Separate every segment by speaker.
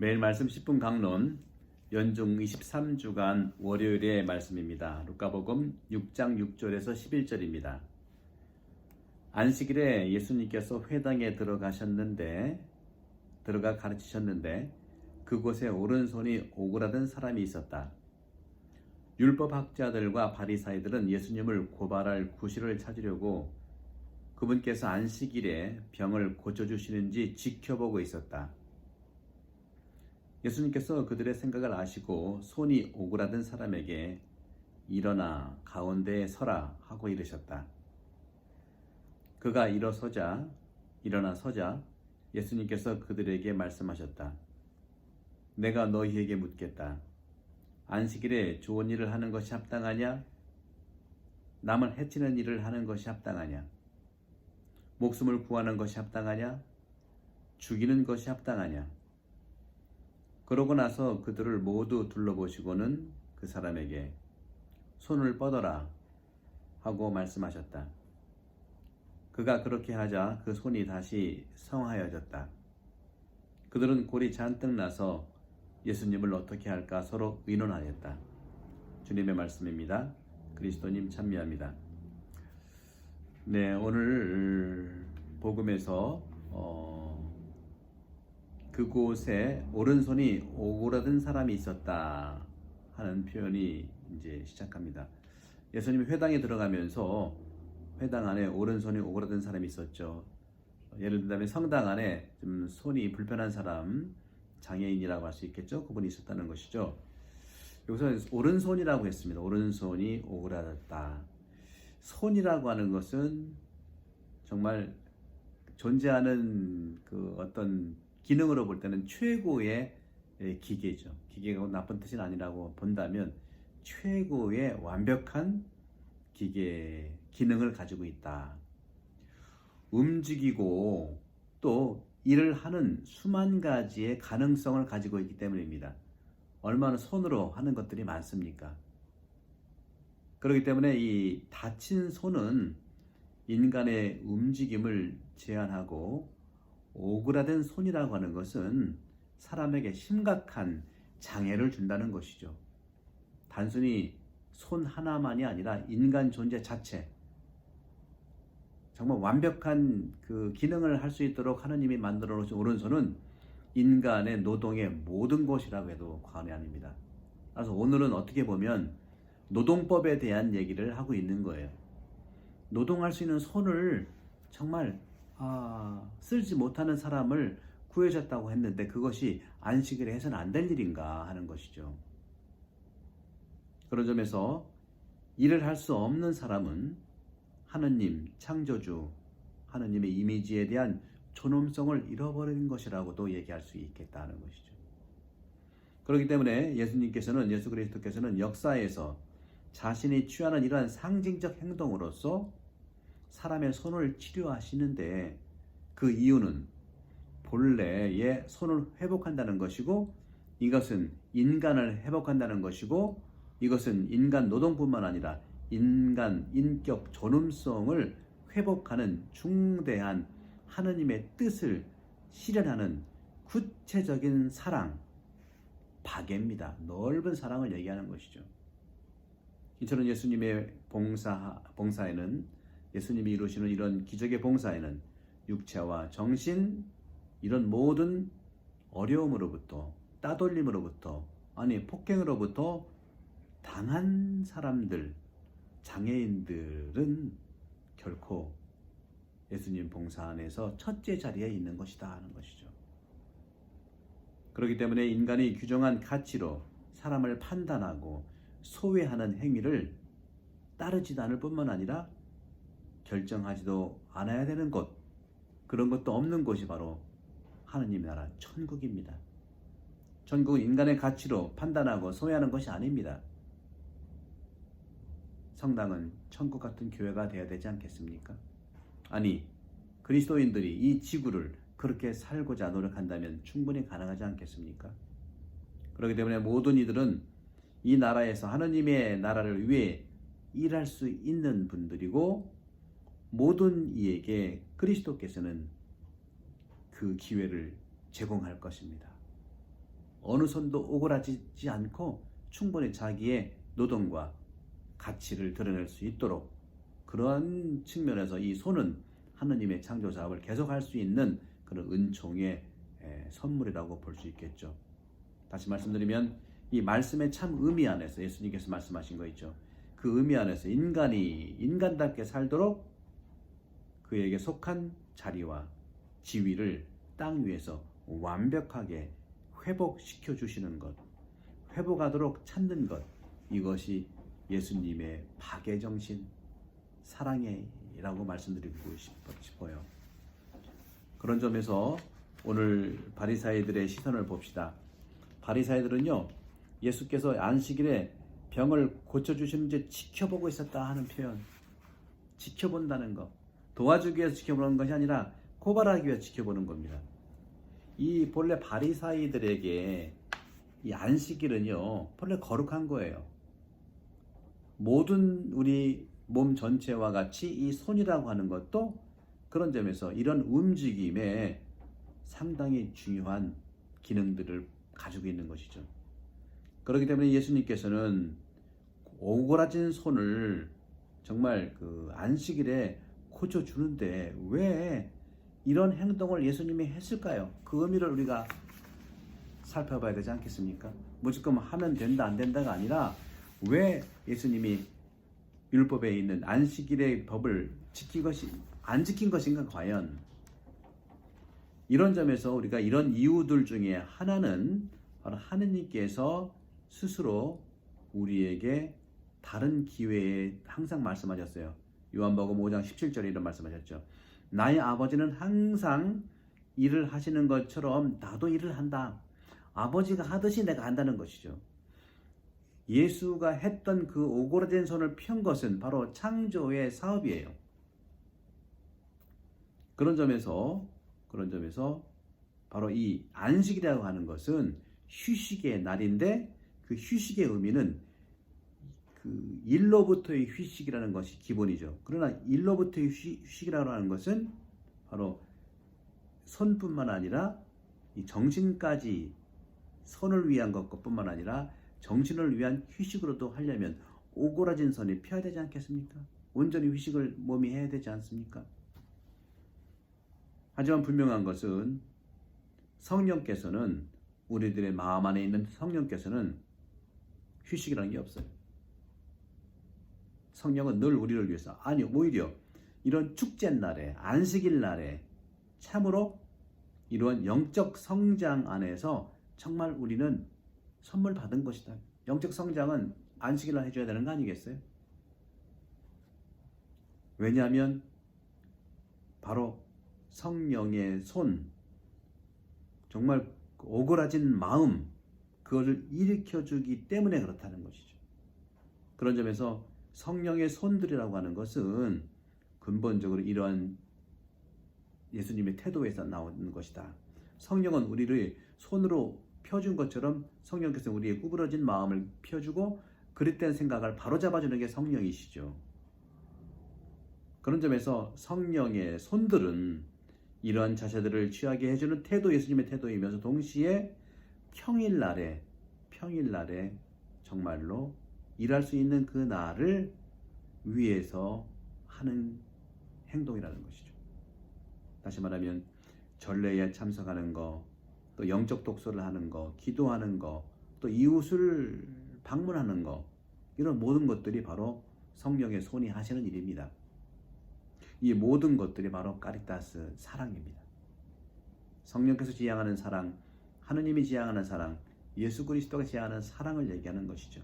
Speaker 1: 매일 말씀 10분 강론 연중 23주간 월요일의 말씀입니다. 루카복음 6장 6절에서 11절입니다. 안식일에 예수님께서 회당에 들어가 가르치셨는데 그곳에 오른손이 오그라든 사람이 있었다. 율법학자들과 바리사이들은 예수님을 고발할 구실을 찾으려고 그분께서 안식일에 병을 고쳐주시는지 지켜보고 있었다. 예수님께서 그들의 생각을 아시고 손이 오그라든 사람에게 일어나 가운데에 서라 하고 이르셨다. 그가 일어나 서자 예수님께서 그들에게 말씀하셨다. 내가 너희에게 묻겠다. 안식일에 좋은 일을 하는 것이 합당하냐? 남을 해치는 일을 하는 것이 합당하냐? 목숨을 구하는 것이 합당하냐? 죽이는 것이 합당하냐? 그러고 나서 그들을 모두 둘러보시고는 그 사람에게 손을 뻗어라 하고 말씀하셨다. 그가 그렇게 하자 그 손이 다시 성하여졌다. 그들은 골이 잔뜩 나서 예수님을 어떻게 할까 서로 의논하였다. 주님의 말씀입니다. 그리스도님 참여합니다. 네, 오늘 복음에서 그곳에 오른손이 오그라든 사람이 있었다 하는 표현이 이제 시작합니다. 예수님이 회당에 들어가면서 회당 안에 오른손이 오그라든 사람이 있었죠. 예를 들자면 성당 안에 좀 손이 불편한 사람, 장애인이라고 할 수 있겠죠. 그분이 있었다는 것이죠. 여기서 오른손이라고 했습니다. 오른손이 오그라졌다. 손이라고 하는 것은 정말 존재하는 그 어떤 기능으로 볼 때는 최고의 기계죠. 기계가 나쁜 뜻은 아니라고 본다면 최고의 완벽한 기능을 가지고 있다. 움직이고 또 일을 하는 수만 가지의 가능성을 가지고 있기 때문입니다. 얼마나 손으로 하는 것들이 많습니까? 그렇기 때문에 이 다친 손은 인간의 움직임을 제한하고 오그라든 손이라고 하는 것은 사람에게 심각한 장애를 준다는 것이죠. 단순히 손 하나만이 아니라 인간 존재 자체, 정말 완벽한 그 기능을 할 수 있도록 하느님이 만들어 놓으신 오른손은 인간의 노동의 모든 것이라고 해도 과언이 아닙니다. 그래서 오늘은 어떻게 보면 노동법에 대한 얘기를 하고 있는 거예요. 노동할 수 있는 손을 정말 쓰지 못하는 사람을 구해줬다고 했는데 그것이 안식일에 해서는 안 될 일인가 하는 것이죠. 그런 점에서 일을 할 수 없는 사람은 하느님, 창조주, 하느님의 이미지에 대한 존엄성을 잃어버린 것이라고도 얘기할 수 있겠다는 것이죠. 그렇기 때문에 예수 그리스도께서는 역사에서 자신이 취하는 이러한 상징적 행동으로서 사람의 손을 치료하시는데 그 이유는 본래의 손을 회복한다는 것이고 이것은 인간을 회복한다는 것이고 이것은 인간 노동뿐만 아니라 인간 인격 존엄성을 회복하는 중대한 하느님의 뜻을 실현하는 구체적인 사랑, 박애입니다. 넓은 사랑을 얘기하는 것이죠. 이처럼 예수님의 봉사에는 예수님이 이루시는 이런 기적의 봉사에는 육체와 정신 이런 모든 어려움으로부터 따돌림으로부터 폭행으로부터 당한 사람들 장애인들은 결코 예수님 봉사 안에서 첫째 자리에 있는 것이다 하는 것이죠. 그렇기 때문에 인간이 규정한 가치로 사람을 판단하고 소외하는 행위를 따르지도 않을 뿐만 아니라 결정하지도 않아야 되는 것, 그런 것도 없는 곳이 바로 하느님 나라 천국입니다. 천국은 인간의 가치로 판단하고 소외하는 것이 아닙니다. 성당은 천국 같은 교회가 되어야 되지 않겠습니까? 아니, 그리스도인들이 이 지구를 그렇게 살고자 노력한다면 충분히 가능하지 않겠습니까? 그렇기 때문에 모든 이들은 이 나라에서 하느님의 나라를 위해 일할 수 있는 분들이고 모든 이에게 그리스도께서는 그 기회를 제공할 것입니다. 어느 손도 오그라지지 않고 충분히 자기의 노동과 가치를 드러낼 수 있도록, 그런 측면에서 이 손은 하느님의 창조 사업을 계속할 수 있는 그런 은총의 선물이라고 볼 수 있겠죠. 다시 말씀드리면 이 말씀의 참 의미 안에서 예수님께서 말씀하신 거 있죠. 그 의미 안에서 인간이 인간답게 살도록 그에게 속한 자리와 지위를 땅 위에서 완벽하게 회복시켜 주시는 것, 회복하도록 찾는 것, 이것이 예수님의 박애정신, 사랑이라고 말씀드리고 싶어요. 그런 점에서 오늘 바리사이들의 시선을 봅시다. 바리사이들은요, 예수께서 안식일에 병을 고쳐주시는지 지켜보고 있었다 하는 표현, 지켜본다는 것, 도와주기 위해서 지켜보는 것이 아니라 고발하기 위해서 지켜보는 겁니다. 이 본래 바리사이들에게 이 안식일은요, 본래 거룩한 거예요. 모든 우리 몸 전체와 같이 이 손이라고 하는 것도 그런 점에서 이런 움직임에 상당히 중요한 기능들을 가지고 있는 것이죠. 그렇기 때문에 예수님께서는 오그라진 손을 정말 그 안식일에 고쳐주는데 왜 이런 행동을 예수님이 했을까요? 그 의미를 우리가 살펴봐야 되지 않겠습니까? 무조건 하면 된다 안 된다가 아니라 왜 예수님이 율법에 있는 안식일의 법을 안 지킨 것인가 과연? 이런 점에서 우리가 이런 이유들 중에 하나는 바로 하느님께서 스스로 우리에게 다른 기회에 항상 말씀하셨어요. 요한복음 5장 17절에 이런 말씀하셨죠. 나의 아버지는 항상 일을 하시는 것처럼 나도 일을 한다. 아버지가 하듯이 내가 한다는 것이죠. 예수가 했던 그 오그라진 손을 편 것은 바로 창조의 사업이에요. 그런 점에서 바로 이 안식이라고 하는 것은 휴식의 날인데 그 휴식의 의미는 그 일로부터의 휴식이라는 것이 기본이죠. 그러나 일로부터의 휴식이라고 하는 것은 바로 손뿐만 아니라 이 정신까지, 손을 위한 것뿐만 아니라 정신을 위한 휴식으로도 하려면 오그라진 손이 펴야 되지 않겠습니까? 온전히 휴식을 몸이 해야 되지 않습니까? 하지만 분명한 것은 성령께서는, 우리들의 마음 안에 있는 성령께서는 휴식이라는 게 없어요. 성령은 늘 우리를 위해서, 아니 오히려 이런 축제날에, 안식일 날에 참으로 이러한 영적 성장 안에서 정말 우리는 선물 받은 것이다. 영적 성장은 안식일 날 해줘야 되는 거 아니겠어요? 왜냐하면 바로 성령의 손, 정말 오그라진 마음, 그것을 일으켜주기 때문에 그렇다는 것이죠. 그런 점에서 성령의 손들이라고 하는 것은 근본적으로 이러한 예수님의 태도에서 나오는 것이다. 성령은 우리를 손으로 펴준 것처럼 성령께서 우리의 구부러진 마음을 펴주고 그릇된 생각을 바로잡아주는 게 성령이시죠. 그런 점에서 성령의 손들은 이러한 자세들을 취하게 해주는 태도, 예수님의 태도이면서 동시에 평일날에 정말로 일할 수 있는 그 날을 위해서 하는 행동이라는 것이죠. 다시 말하면 전례에 참석하는 거, 또 영적 독서를 하는 거, 기도하는 거, 또 이웃을 방문하는 거, 이런 모든 것들이 바로 성령의 손이 하시는 일입니다. 이 모든 것들이 바로 카리타스, 사랑입니다. 성령께서 지향하는 사랑, 하느님이 지향하는 사랑, 예수 그리스도가 지향하는 사랑을 얘기하는 것이죠.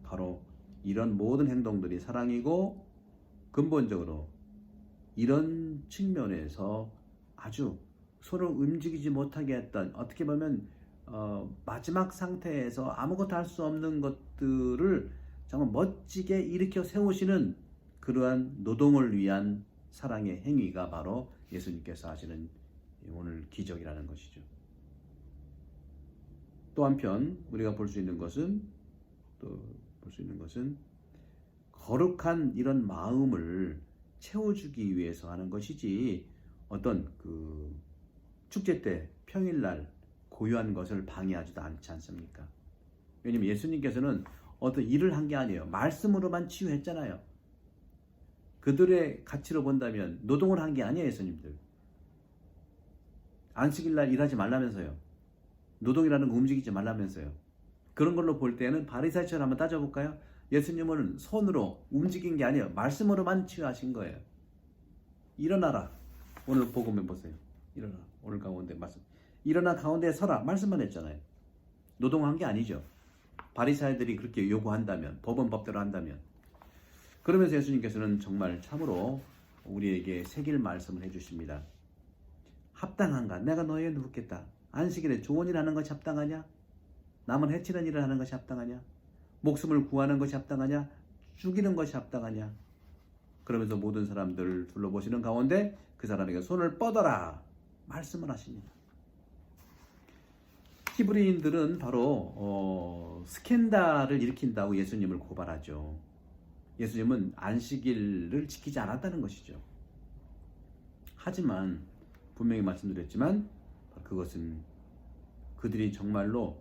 Speaker 1: 바로 이런 모든 행동들이 사랑이고, 근본적으로 이런 측면에서 아주 손을 움직이지 못하게 했던, 어떻게 보면 마지막 상태에서 아무것도 할 수 없는 것들을 정말 멋지게 일으켜 세우시는 그러한 노동을 위한 사랑의 행위가 바로 예수님께서 하시는 오늘 기적이라는 것이죠. 또 한편 우리가 볼 수 있는 것은 거룩한 이런 마음을 채워주기 위해서 하는 것이지, 어떤 그 축제 때, 평일날, 고유한 것을 방해하지도 않지 않습니까? 왜냐면 예수님께서는 어떤 일을 한 게 아니에요. 말씀으로만 치유했잖아요. 그들의 가치로 본다면 노동을 한 게 아니에요. 예수님들 안식일날 일하지 말라면서요. 노동이라는 거 움직이지 말라면서요. 그런 걸로 볼 때는 바리새인처럼 한번 따져볼까요? 예수님은 손으로 움직인 게 아니에요. 말씀으로만 치유하신 거예요. 일어나라. 오늘 복음해 보세요. 일어나. 오늘 가운데 말씀. 일어나 가운데 서라. 말씀만 했잖아요. 노동한 게 아니죠. 바리새인들이 그렇게 요구한다면, 법은 법대로 한다면. 그러면서 예수님께서는 정말 참으로 우리에게 새길 말씀을 해주십니다. 합당한가? 내가 너에게 묻겠다. 안식일에 좋은 일 하는 것이 합당하냐? 남을 해치는 일을 하는 것이 합당하냐? 목숨을 구하는 것이 합당하냐? 죽이는 것이 합당하냐? 그러면서 모든 사람들을 둘러보시는 가운데 그 사람에게 손을 뻗어라 말씀을 하십니다. 히브리인들은 바로 스캔들을 일으킨다고 예수님을 고발하죠. 예수님은 안식일을 지키지 않았다는 것이죠. 하지만 분명히 말씀드렸지만 그것은 그들이 정말로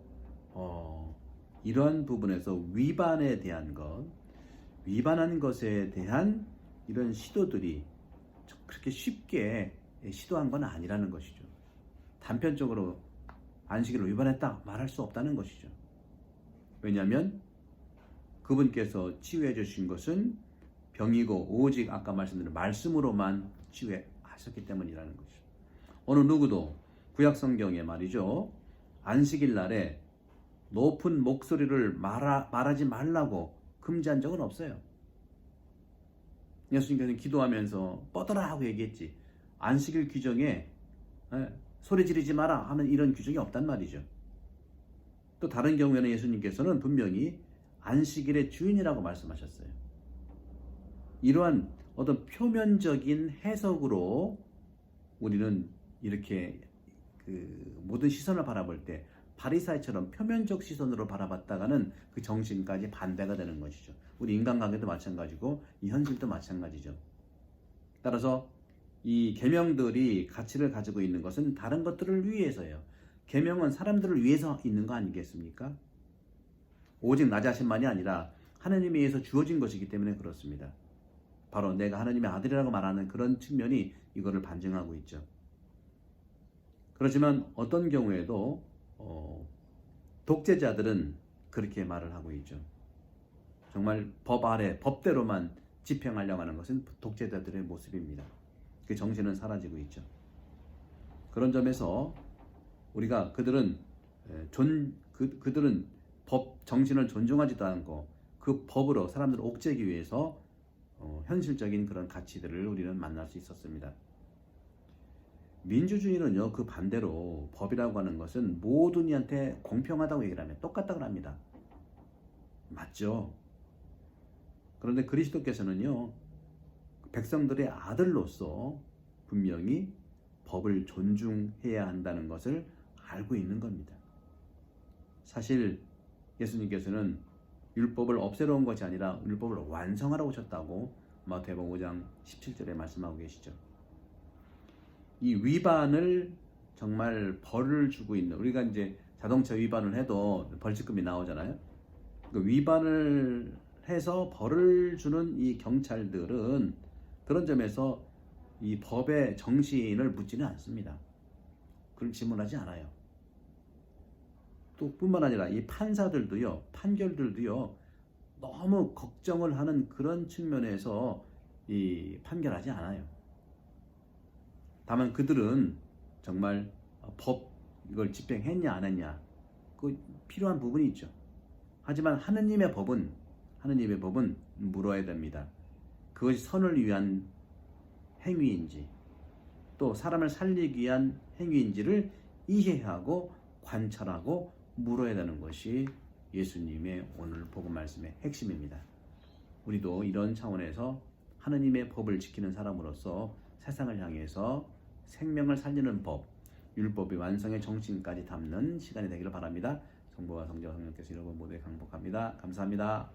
Speaker 1: 이러한 부분에서 위반에 대한 것, 위반한 것에 대한 이런 시도들이 그렇게 쉽게 시도한 건 아니라는 것이죠. 단편적으로 안식일을 위반했다 말할 수 없다는 것이죠. 왜냐하면 그분께서 치유해 주신 것은 병이고 오직 아까 말씀드린 말씀으로만 치유하셨기 때문이라는 것이죠. 어느 누구도 구약 성경에 말이죠. 안식일 날에 높은 목소리를 말하지 말라고 금지한 적은 없어요. 예수님께서는 기도하면서 뻗어라 하고 얘기했지. 안식일 규정에 소리 지르지 마라 하는 이런 규정이 없단 말이죠. 또 다른 경우에는 예수님께서는 분명히 안식일의 주인이라고 말씀하셨어요. 이러한 어떤 표면적인 해석으로 우리는 이렇게 모든 시선을 바라볼 때 바리새인처럼 표면적 시선으로 바라봤다가는 그 정신까지 반대가 되는 것이죠. 우리 인간관계도 마찬가지고 이 현실도 마찬가지죠. 따라서 이 계명들이 가치를 가지고 있는 것은 다른 것들을 위해서예요. 계명은 사람들을 위해서 있는 거 아니겠습니까? 오직 나 자신만이 아니라 하나님에 의해서 주어진 것이기 때문에 그렇습니다. 바로 내가 하나님의 아들이라고 말하는 그런 측면이 이거를 반증하고 있죠. 그렇지만 어떤 경우에도 독재자들은 그렇게 말을 하고 있죠. 정말 법 아래 법대로만 집행하려고 하는 것은 독재자들의 모습입니다. 그 정신은 사라지고 있죠. 그런 점에서 우리가 그들은 법 정신을 존중하지도 않고 그 법으로 사람들을 옥죄기 위해서 현실적인 그런 가치들을 우리는 만날 수 있었습니다. 민주주의는요, 그 반대로 법이라고 하는 것은 모든 이한테 공평하다고 얘기를 하면 똑같다고 합니다. 맞죠? 그런데 그리스도께서는요, 백성들의 아들로서 분명히 법을 존중해야 한다는 것을 알고 있는 겁니다. 사실 예수님께서는 율법을 없애러 온 것이 아니라 율법을 완성하러 오셨다고 마태복음 5장 17절에 말씀하고 계시죠. 이 위반을 정말 벌을 주고 있는, 우리가 이제 자동차 위반을 해도 벌칙금이 나오잖아요. 그 위반을 해서 벌을 주는 이 경찰들은 그런 점에서 이 법의 정신을 묻지는 않습니다. 그걸 질문하지 않아요. 또 뿐만 아니라 이 판사들도요, 판결들도요, 너무 걱정을 하는 그런 측면에서 이 판결하지 않아요. 다만 그들은 정말 법 이걸 집행했냐 안 했냐 그 필요한 부분이 있죠. 하지만 하느님의 법은 물어야 됩니다. 그것이 선을 위한 행위인지 또 사람을 살리기 위한 행위인지를 이해하고 관찰하고 물어야 되는 것이 예수님의 오늘 복음 말씀의 핵심입니다. 우리도 이런 차원에서 하느님의 법을 지키는 사람으로서 세상을 향해서 생명을 살리는 법, 율법의 완성의 정신까지 담는 시간이 되기를 바랍니다. 성부와 성자와 성령께서 여러분 모두에 강복합니다. 감사합니다.